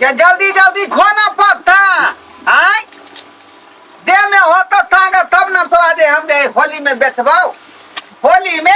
जल्दी जल्दी खोना पड़ता आय दे में हो तो टांगा तब ना तोरा जे हम जे होली में बेचबो होली में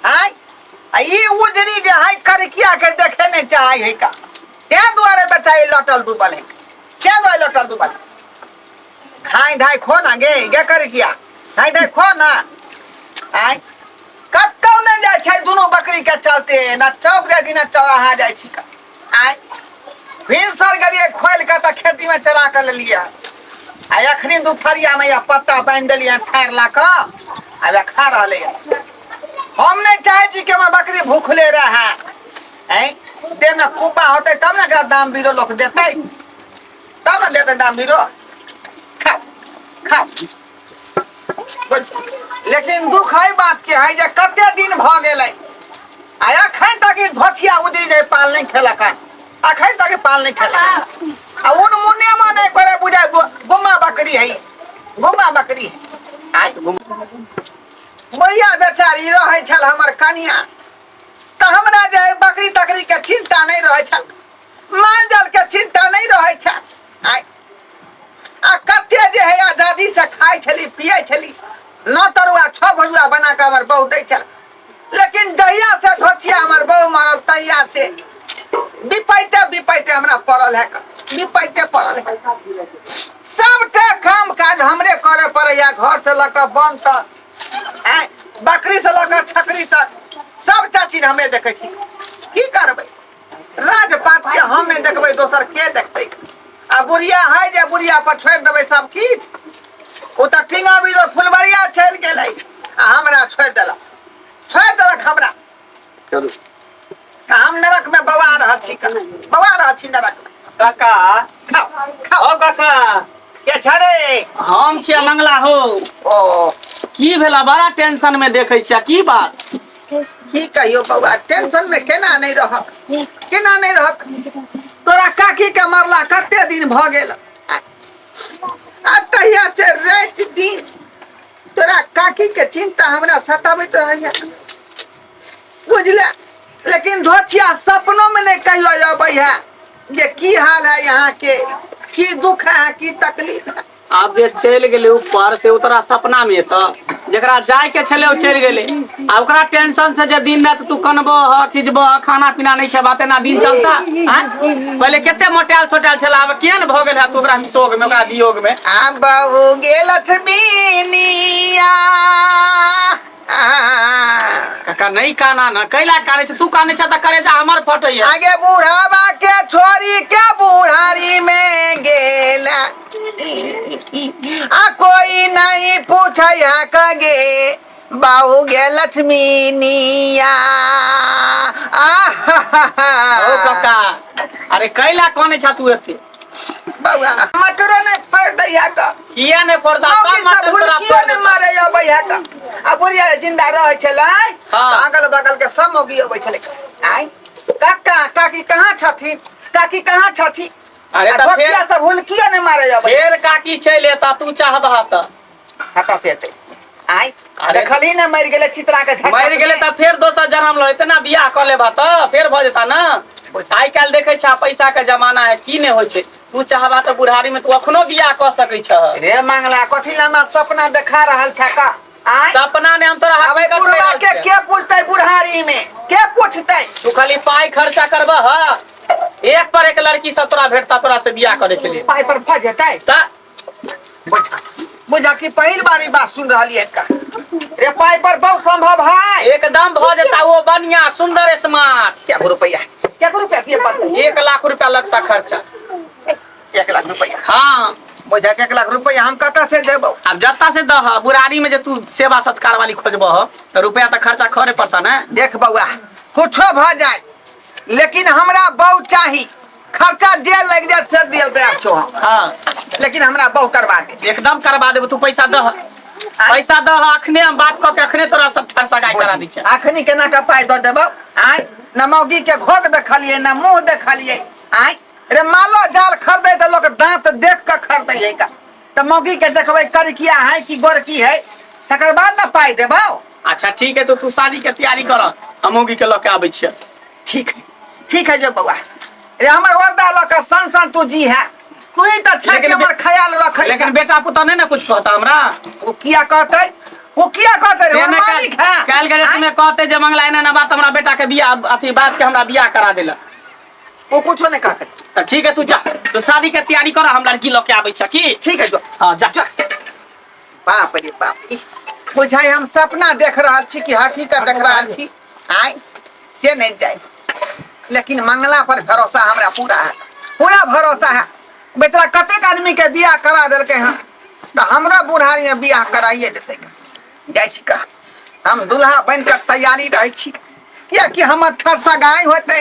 आय ई उजरी जे है करकिया के देखे नहीं चाहे है का क्या दुआरे बेचाई लटल दुबल है क्या दुआरे लटल दुबल हाय धाय खो ना गे करकिया हाय धाय खो ना आय कतौ नहीं जाय छै दोनों बकरी के चलते ना चौक जाय कि ना चौराहा जाय छी का आय फिर सर गलिए खोल के त खेती में चला कर ले लिया आ अखनी दुपहरिया में या पत्ता बांध देलिए ठार ला के आ खा रहले हम नहीं चाहे छी कि हमर बकरी भूखले रहे हैं दे में कुपा होते तब ना का दाम बीरो लोग देते तब ना देते दाम बीरो खा खा लेकिन दुख है बात के है जे कते दिन भ गेलै आ अखन तक धोथिया उजरी जे पाल नहीं खेलक अखन तक पाल नहीं खेलक आ उन मुन्ने में नहीं करे बुझाय गुम्मा बकरी है गुम्मा बकरी आई मैया बेचारी रहे छल हमर कनिया त हमरा जे बकरी तकरी के चिंता नहीं रहे छल माल जाल के चिंता नहीं रहे छल आई आ कते जे है आजादी से खाय छली पिए छली न तरुआ छ भजुआ बना के हमर बहू दै छल लेकिन जहिया से धोथिया हमर बहू मरल तहिया से विपैते हमरा पड़ल है विपैते पड़ल है सबटा काम काज हमरे करे पड़ैया घर से लक बन तक बकरी से लक छकरी तक सबटा चीज हमे देखे छी की करबै राजपाट के हम नहीं देखबै दोसर के देखतै आ बुढ़िया है जे बुढ़िया पर छोड़ देबै सब चीज ओ त ठिंगा भी तो फुलबरिया चल गेलै आ हमरा छोड़ देलक हमरा चलू हम नरक में बवा रह छी नरक में काका खाओ ओ काका के छरे हम छियै मंगला हो ओ की भेला बड़ा टेंशन में देखे छियै की बात की कहियो बउआ टेंशन में केना नहीं रह तोरा काकी के मरला कते दिन भ गेल आ तहिया से रात दिन तोरा काकी के चिंता हमरा सताबैत रहैया बुझले लेकिन धोथिया सपनों में नहीं कहियो अबै है जे की हाल है यहाँ के की दुख है की तकलीफ है अब जे चल गेले ऊपर से उतरा सपना में त जकरा जाय के छले ओ चल गेले आ ओकरा टेंशन से जे दिन रात तू कनबो ह खिजबो खाना पीना नहीं खेबा तेना दिन चलता पहले केते मोटाल सोटाल छला अब केन भ गेल है तू ओकरा शोक में ओकरा वियोग में आ बहु गेलथ बीनिया काका नहीं काना न कैला काने छ तू काने छ त करे जा हमर फटै है आगे बूढ़ावा के छोरी के बुढ़ारी में गेला आ कोई नहीं पूछे है कगे बाऊ गे लक्ष्मीनिया ओ काका अरे कैला काने छ तू एते बउआ मटरो ने फड़ दैया का किया ने फोड़दा सब मटर तोरा किया ने मारे अबै है का आ बुढ़िया जिंदा रहे छलै हाँ। अगल बगल के सब मोगी अबै छलै आई काका काकी कहां छथि काकी कहां छथि अरे त फिर से भूल किया ने मारे अबै फेर काकी चले त तू चाहबह त हटा से एतै आई अरे देखली ने मर गेले चित्रा के झटका मर गेले त फेर दोसर जन्म ल इतना बियाह क लेबा त फेर भ जेता ना आई काल देखे छ पैसा के जमाना है की ने होय छै तू चाहबा त बुढ़ारी में तू अखनो बियाह क सकै छ रे मंगला कथि लमा सपना देखा रहल छ का आई सपना ने हम तोरा अबे बुढ़वा के पूछतै बुढ़ारी में के पूछतै तू खाली पाई खर्चा करबह एक पर एक लड़की से तोरा भेटता तोरा से बियाह करे के लिए पाई पर फज जेतै त बुझा की पहिल बारी बात सुन रहलिए का रे पाई पर बहुत संभव है एकदम भ जेता वो बढ़िया सुंदर स्मार्ट क्या रुपया दिए पड़ते 1 लाख रुपया लगता खर्चा 1 लाख रुपया हाँ बुझा के 1 लाख रुपया हम कता से देबो अब जत्ता से दह बुढ़ारी में जे तू सेवा सत्कार वाली खोजबह तो रुपया तो खर्चा करे पड़ता ना देख बउआ कुछो भ जाए लेकिन हमरा बहु चाही खर्चा जे लग जाए से दिल दे छो हाँ लेकिन हमरा बहु करवा दे एकदम करवा देबो तू पैसा दह अखने हम बात क के अखने तोरा सब ठरसगाई करा दी छै अखनी केना का पाई द देबो आय न मौगी के घोक देखलिए न मुंह देखलिए आय रे मालो जाल खरीदे त लोग दांत देख के खरीदे है का त मौगी के देखबै करकिया है कि गोरकी है तकर बाद न पाई देबो अच्छा ठीक है तो तू शादी के तैयारी कर हम मौगी के लके आबै छियै ठीक है जो बउआ रे हमर वरदा लक संसार ऐसा तू जी है तू ही तो छे लेकिन हमर ख्याल रखे लेकिन बेटा पुता नहीं ना कुछ कहता हमरा वो किया कहते से हमर ने मालिक है काल के आँय? तुम्हें कहते जे मंगला ना बात हमरा बेटा के बियाह अथी बात के हमरा बियाह करा देला वो कुछ नहीं कहते तो ठीक है तू जा तो शादी के तैयारी कर हम लड़की लेके आबै छ की ठीक है जो हां जा बाप रे बाप बुझाई हम सपना देख रहा छी कि हकीकत देख रहा छी आय से नहीं जाए लेकिन मंगला पर भरोसा हमरा पूरा भरोसा है बेचारा कतेक आदमी के बियाह करा देलके हैं तो हमरा बुढ़ारी में बियाह कराइए देते जाय छी का हम दुल्हा बन कर तैयारी रहे छी किया कि हमर ठरसा गाय होते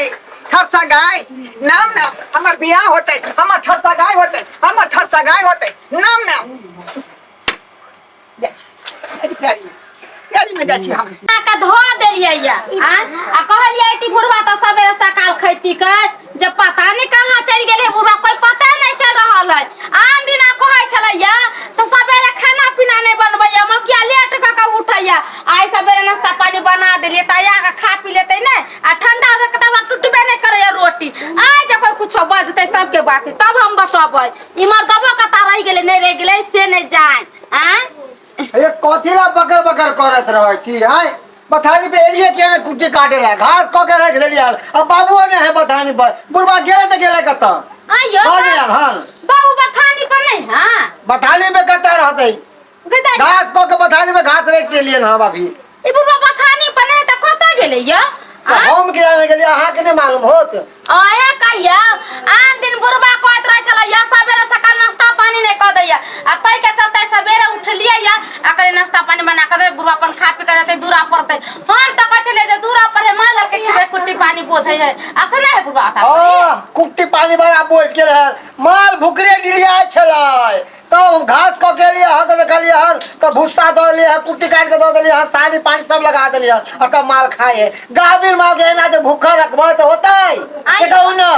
ठरसा गाय नाम नाम हमर बियाह होते हमर ठरसा गाय होते हमर ठरसा गाय होते नाम नाम यारी में जाई छी हम का धो देलियै या आ कहलियै ती बुढ़वा त सबेरे सकाल खैती के जब पता नहीं कहां चल गेले बुढ़वा कोई पता नहीं चल रहल है आन दिना कहै छलैया से सबेरे खाना पीना नहीं बनबैया मकिया लेट क उठैया आइ सबेरे नाश्ता पानी बना देलियै तया के खा पी लेतै नहीं आ ठंडा हो के तब टूटबे नहीं करैया रोटी आइ जे कोई कुछो बजतै तब के बात है तब हम बतबै इमर दबो कता रह गेलै नहीं रह गेलै से नहीं जाय ये कथीला बकर बकर करत रहै छी हैं बथानी पे एरिया के ने कुटी काटे ला घास क के रख देलिया अब बाबूओ ने है बथानी पर बुढ़वा गेले त गेले कत आयो यार हां बाबू बथानी पर नहीं हां बथानी में कत रहतै घास क के बथानी में घास रख के लिए हां भाभी ई बुढ़वा बथानी पर नहीं त कत गेले या हम के आने के लिए अहाँ के नहीं मालूम होत आए कहिया आन दिन बुढ़वा कहत रह चला या सबेरे सकाल नाश्ता पानी नहीं कर दैया आ तई के चलते सबेरे उठलिए या आ करे नाश्ता पानी बना कर दे बुढ़वा अपन खा पी के जाते दूरा परते हम तो कह चले जे दूरा पर है माल के खिबे कुट्टी पानी बोझै है अच्छा नहीं है बुढ़वा आता हां कुट्टी पानी बड़ा बोझ के है माल भुकरे डिलिया छलै तो घास को के लिए हाथ देखलिए हर तो भूसा दो लिए कुट्टी काट के दो देलिए हां सानी पानी सब लगा देलिए और तब माल खाए गाभीर माल के ना जो भूखा रखबो तो होतै के कहू न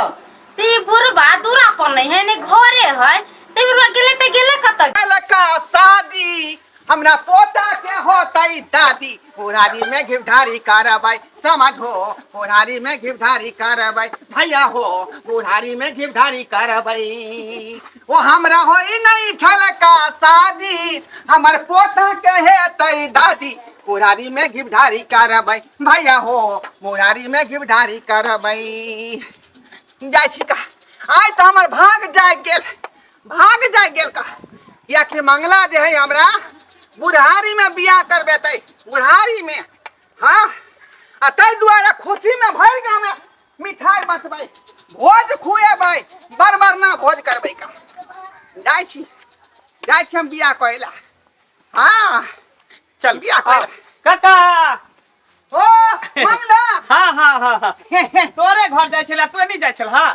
ती बुढ़वा दूरा पर नहीं है ने घरे है ते बुढ़वा गेले कत लका शादी हमरा पोता के होतई दादी बुढ़ारी में गिरधारी करबै समझो बुढ़ारी में गिरधारी करबै भैया हो बुढ़ारी में गिरधारी करबै वो हमरा होई नहीं छलका शादी हमर पोता के हेतई दादी बुढ़ारी में गिरधारी करबै भैया हो बुढ़ारी में गिरधारी करबै जाय छी का आइ त हमर भाग जाय गेल का या कि मंगला जे है हमरा बुढ़ारी में बियाह करबेतै बुढ़ारी में हाँ आ तै दुआरे खुशी में भर गाँव में मिठाई बंटबै भोज खुएबै बड़ ना भोज करबै का जाय छी हम बियाह कइला हाँ चल बियाह कइला काका ओ मंगला हां हां हां तोरे घर जाय छला तू नहीं जाय छल हां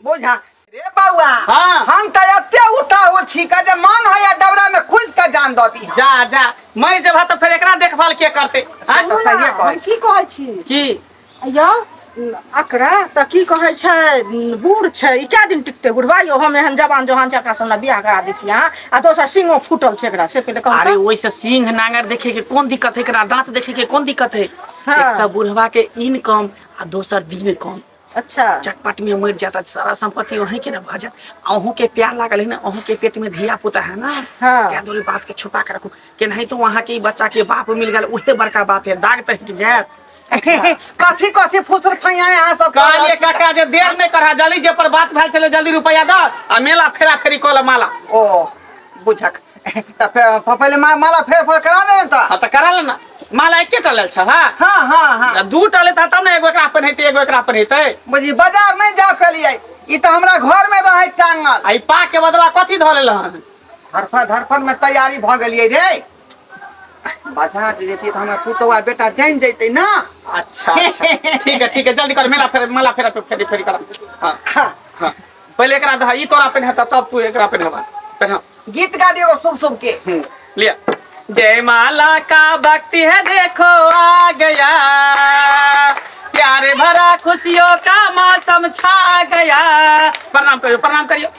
बुझा रे बउआ हाँ। हम त एते उताहु छी का जे मन होया डबरा में खुद के जान द दी जा मैं जब तो फिर एकरा देखभाल के करते हाँ? तो सही कहै की कहै छी की यो अकरा त की कहै छै बूढ़ छै ई क्या दिन टिकते बुढ़वा यो हम एहन जवान जोहान चका सला बियाह करा दै छी हां आ दोसर सिंगो फूटल छै एकरा से पहिले कहू अरे वैसे सिंह नांगर देखे के कौन दिक्कत है एकरा दांत देखे के कौन दिक्कत है हाँ। एक त बुढ़वा के इनकम आ दोसर दिन कम अच्छा चटपट में मर जाता सारा संपत्ति वहीं के ना भाजत अहू के प्यार लागल है ना अहू के पेट में धिया पुता है ना हाँ। क्या दोनों बात के छुपा के रखू कि नहीं तो वहाँ के बच्चा के बाप मिल गया वही बड़का बात है दाग तो हट जात कथी फुसर फैया यहाँ सब कहलिए काका जे देर नहीं करा जल्दी जे पर बात भेल चले जल्दी रुपया द आ मेला फेरा फेरी कल माला ओ बुझक त पहिले माला फेर करा दे त हाँ तो करा लेना माला एके टल छ हाँ हाँ दू टले था तब ना एगो एकरा अपन हेते एगो एकरा अपन हेते बुझी बाजार नहीं जा पेलिए ई त हमरा घर में रहे टांगल आई पा के बदला कथी ध लेल हन धरफर में तैयारी भ गेलिए रे बाजार जेती त हमरा पुतवा बेटा जान जैते ना अच्छा ठीक है जल्दी कर माला फेरा पे फेरी फेरी कर हाँ हाँ पहले एकरा द ई तोरा पे हेता तब तू एकरा पे हेबा पहना गीत गा दियो शुभ के लिया जय माला का वक्त है देखो आ गया प्यार भरा खुशियों का मौसम छा गया प्रणाम करियो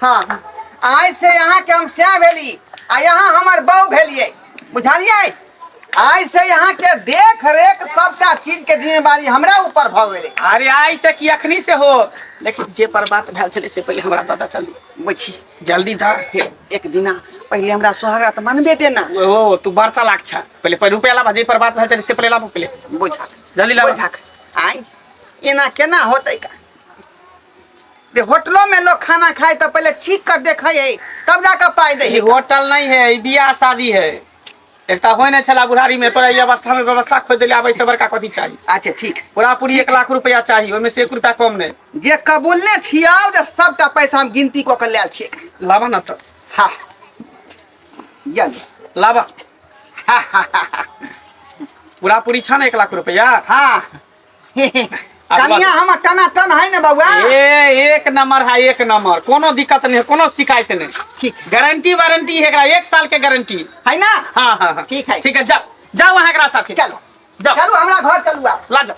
हाँ आज से यहाँ के हम स्या भेली आ यहाँ हमार बहू भेलिए बुझलिए आई से यहाँ के देख रेख सबका चीज के जिम्मेवारी हमरा ऊपर भ गेले। अरे आई से कि अखनी से हो, लेकिन जे पर बात भेल छले से पहले हमरा पता चली। बुझी जल्दी धा। एक दिना पहले हमरा सोहागा त मनबे देना। ओ तू बड़ चालाक छ। पहले रुपया ला जे पर बात भेल छले से पहले ला पहले। बुझा जल्दी ला। बुझा आई एना केना होतै का? दे होटलों में लोग खाना खाए तो पहले चीख कर देखे है तब जाकर पाई दे। ये होटल नहीं है, ये बियाह शादी है। एकता होय न छला बुढ़ारी में, तोरा ये अवस्था में व्यवस्था खोज देले। आबै से बड़का कथी चाहिए? अच्छा ठीक पूरा पूरी 1 लाख रुपया चाहिए, ओमे से 1 रुपया कम नहीं। जे कबूलने छियाओ जे सबटा पैसा हम गिनती क के लेल छिए। लावा न तो। हाँ यन लावा। हाँ हाँ हाँ पूरा पूरी छा न 1 लाख रुपया। हाँ कनिया हम टना टन है न बउआ। ए 1 नंबर है, 1 नंबर। कोनो दिक्कत नहीं है, कोनो शिकायत नहीं। ठीक गारंटी वारंटी है एकरा, 1 साल के गारंटी है ना। हाँ हाँ हाँ ठीक है ठीक है। जाओ जाओ वहाँ एकरा साथे। चलो जाओ चलो हमरा घर चलू आप। ला जाओ।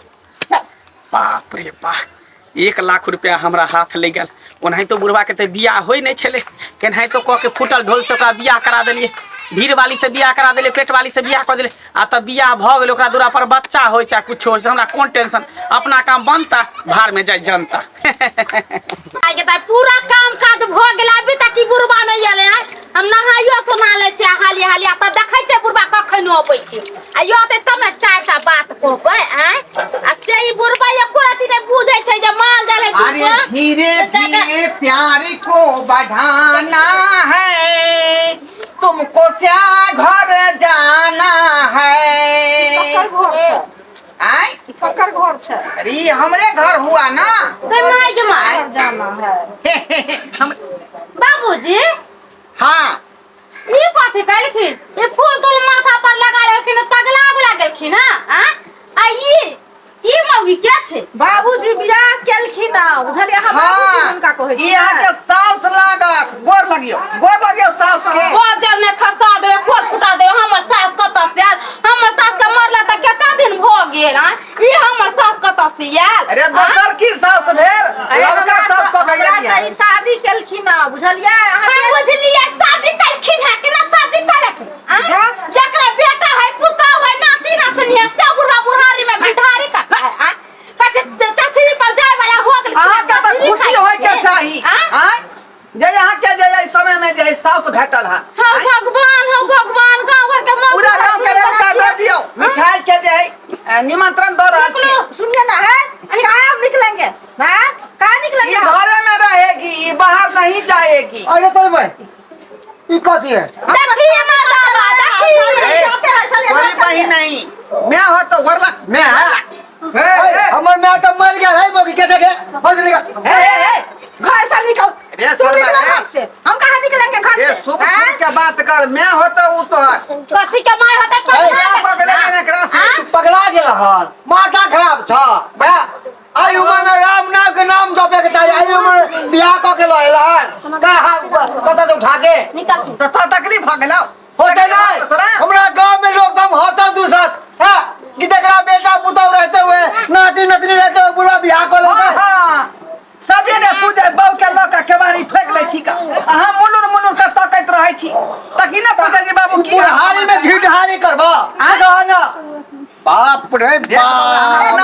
बाप रे बाप 1 लाख रुपया हमरा हाथ ले गल। ओनाही तो बुढ़वा के बियाह होई नहीं छले, केनाही तो कह के फूटल ढोल से ओकरा बियाह करा देलिए। भीड़ वाली से बियाह करा देले, पेट वाली से बियाह कर देले। आ तब बियाह भ गेल, ओकरा दूरा पर बच्चा होय चाहे कुछ होय, हमरा कौन टेंशन? अपना काम बनता, भार में जाय जनता। आगे त पूरा काम काज भ गेल, अभी तक की बुढ़वा नहीं आले है। हम नहाइयो सुना ले छै हाली हाली। त देखै छै बुढ़वा कखन अबै छै। आ यो त तब न चारटा बात कहबै हैं। आ से ई बुढ़वा एको रति नहीं बुझै छै जे माल जाले अरे धीरे धीरे प्यार को बढ़ाना है, तुमको क्या घर जाना है। आई ककर घर छै? अरे हमरे घर हुआ ना। गई माय जमा घर जाना है। हम बाबूजी हाँ ई बात कहलखिन, ये फूल तूल माथा पर लगा लेलखिन, पगला बुला गेलखिन। हां आ ई मौगी क्या छे? बाबूजी बियाह केलखिन ना, बुझलिए? हम बाबूजी हुनका कहै छी। यहाँ के साउस लागत। गोर लगियो साउस के। बाजार में खसा दे, खोल फुटा दे। हमर सास कत से आयल? हमर सास के मरला त केतना दिन भ गेल? ई हमर सास कत से आयल? अरे दोसर की साउस भेल? लड़का साउस को भैया सही शादी केलखिन ना, बुझलिए? हम बुझलिए शादी केलखिन है कि ना शादी केलखिन? जकरा बेटा है, पुतौ है, नाती नातनी है, सब बुढ़ा बुढ़ारी में भिठारी का चाची पर जाए वाला हो गेल। अहाँ के त खुशी होय के चाही। हां जे यहाँ के जे समय में जे साउस भेटल है। हम भगवान गांव घर के पूरा गांव के न्योता दे दियो। मिठाई के जे निमंत्रण दो रहा छी। सुनिए ना है, कहाँ हम निकलेंगे? हां कहाँ निकलेंगे? ये घरे में रहेगी, ये बाहर नहीं जाएगी। अरे तोरे भाई ई कथी है? देखिए ना दादा, देखिए कोई बही नहीं। मैं हो तो वरला मैं हमर मैं तो मर गया है मोगी के देखे। हो से निकल। घर से निकल। रे तू सरवा निकल रे। घर से। हम कहाँ निकलेंगे घर ये से? शुभ शुभ के बात कर। मैं हो तो उ तो कथी के माय होते क्या बगले में एकरा से पगला गेल हन, माथा खराब छ। बा आई उमर में राम नाम के नाम जपे के चाहिए। आई उमर बियाह क के लइल हन कहाँ कत तो उठा के निकल तो तकलीफ हो गेलो। होते जाए। हमरा गांव में लोग सब होता दूसर है कि देखरा बेटा पुतौ रहते हुए, नाती नतनी रहते हुए पूरा बियाह को लेके। हां सबे ने तू जे बौ के लोग के केवारी फेंक ले छी का। अहाँ मुनुर के तकैत रहै छी तकी ना पूछे जी बाबू की हारी में झीढ़हारी करबा ना। बाप रे बाप,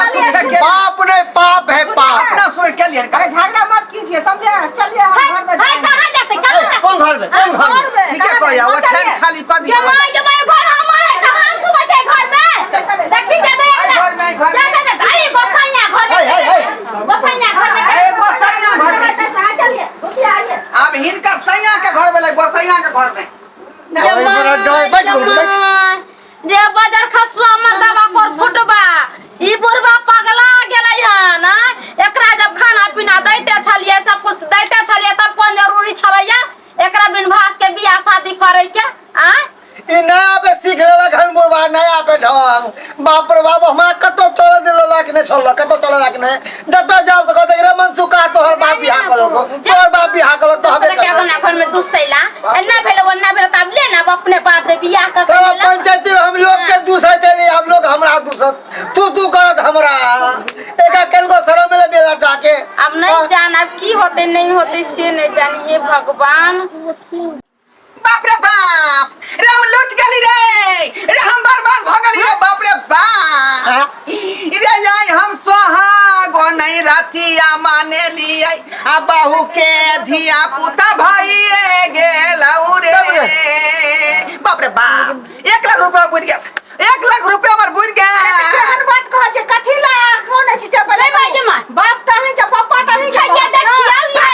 बाप रे बाप है बाप। अपना सोए के लिए अरे झगड़ा मत कीजिए, समझे? चलिए हम घर में हाय जाएंगे। कहां जाते? कहां जाते? कौन घर में? कौन घर में? ठीक है कोई वो छन खाली कर दिया। जमाई घर हमारे है, तो हम सुबह जाए घर में। देखी दे दे घर में अरे गोसाइया घर में, गोसाइया घर में। ए गोसाइया घर में चलिए घुसिए आइए। अब हिनकर सैया के घर में गोसाइया के घर में। जे बाजार खसुआ मर्दावा कोर फुटबा ई बुढ़वा पगला गेलै हन। एकरा जब खाना पीना दैते छलिए, सब कुछ दैते छलिए, तब कोन जरूरी छलैया एकरा बिन भास के बियाह शादी करे के? आ ई नया पे सीख लेला घन बुढ़वा, नया पे ढंग। बाप रे बाप, हमरा कतो चल देला कि नहीं छोड़ला, कतो चलला कि नहीं। जत जाओ तो कहते रे मनसुका तोहर बाप बियाह कलो को, तोहर बाप बियाह कलो तो हमें के गना घर में दुसैला ना भेल वन्ना भेल, तब ले ना अपने बाप दे बियाह कर सारा पंचायती में हम लोग के दूसर देली, हम लोग हमरा दूसर तू करत हमरा एका केल को सरो में बेला जाके। अब नहीं जान अब की होते नहीं होते से नहीं जानिए भगवान। बाप रे बाप रे हम लूट गली रे। रे हम बर्बाद भ गेलिए बाप रे बाप रे जाय हम सोहागो नहीं रातिया माने लिए आ बाहू के धिया पुता भइए गेलौ रे बाप रे बाप 1 लाख रुपया बुझ गया 1 लाख रुपया हमर बुझ गया केहन बात कहै छै कथि ला कोन छै से पहिले बाप तही जे पप्पा तही खैया देखियौ ये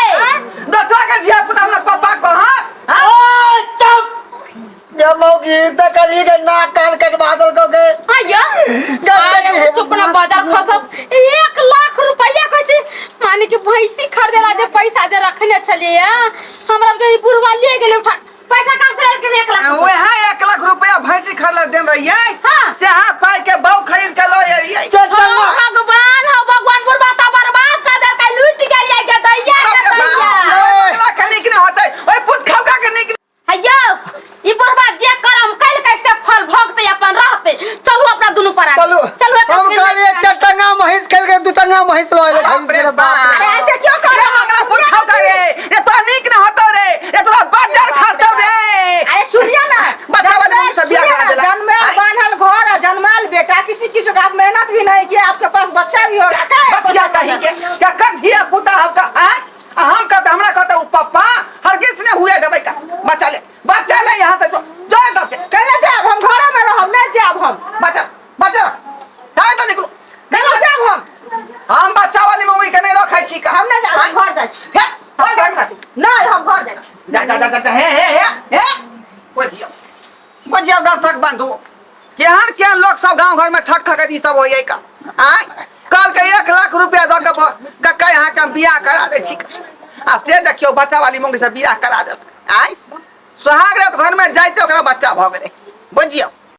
दूसरा के धिया पुता हमरा पापा को हां ओए चुप ये मौगी त करी के नाक कान कटवा दल को के आया अरे चुप ना बाजार खसब 1 लाख रुपया कहै छै माने कि भैंसी खरीदेला जे पैसा दे रखने छलिए हमरा के बुढ़वा ले गेले उठा पैसा कहां से लेके 1 लाख ओए हां 1 लाख रुपया भैंसी खरीद देन रहिए हाँ। से हाथ पाई के बहु खरीद के लो एलिए भगवान हो भगवान बुढ़वा बर्बाद कर दे के लूट गेलिए के दैया के दैया 1 लाख निक न होतै ओए पुत खौका के निक हैया ई बुढ़वा जे करम कल कैसे फल भोगते अपन रहते चलू अपना दुनु पर चलो चलू हम काले चटंगा महिष खेल के दुटंगा महिष लो बाप रे बाप अरे ऐसे क्यों कर रे मंगला पुत खौका रे रे तो निक न होतो रे रे तोरा बाजार खातो रे अरे सुनिए ना बच्चा वाले मुंह से बियाह करा देला जन्मेल बांधल घर है जन्मेल बेटा किसी किसी का आप मेहनत भी नहीं किया आपके पास बच्चा भी होगा बच्चा कहीं के क्या कर धिया पुता हमका हम कहते हमरा कहते उ पापा हरगिज ने हुए देबै का बच्चा ले यहां से जो इधर से कहले जाब हम घरे में रहब नहीं जाब हम बच्चा जाए तो निकलो कहले जाब हम बच्चा वाली मम्मी के नहीं रखै छी का हम नहीं जाब हम घर जाइ छी हे ओए घर खाती नहीं हम घर जाइ छी जा हे बुझियो दर्शक बंधु केहन लोग सब गांव घर में ठक ठक ई सब होइए का आय कल के 1 लाख रुपया द के कह यहां के बियाह करा दे छी आ से देखियो बच्चा वाली मम्मी से बियाह करा दे आय सुहाग रात घर में जाइते ओकरा बच्चा भ गेलै बुझियो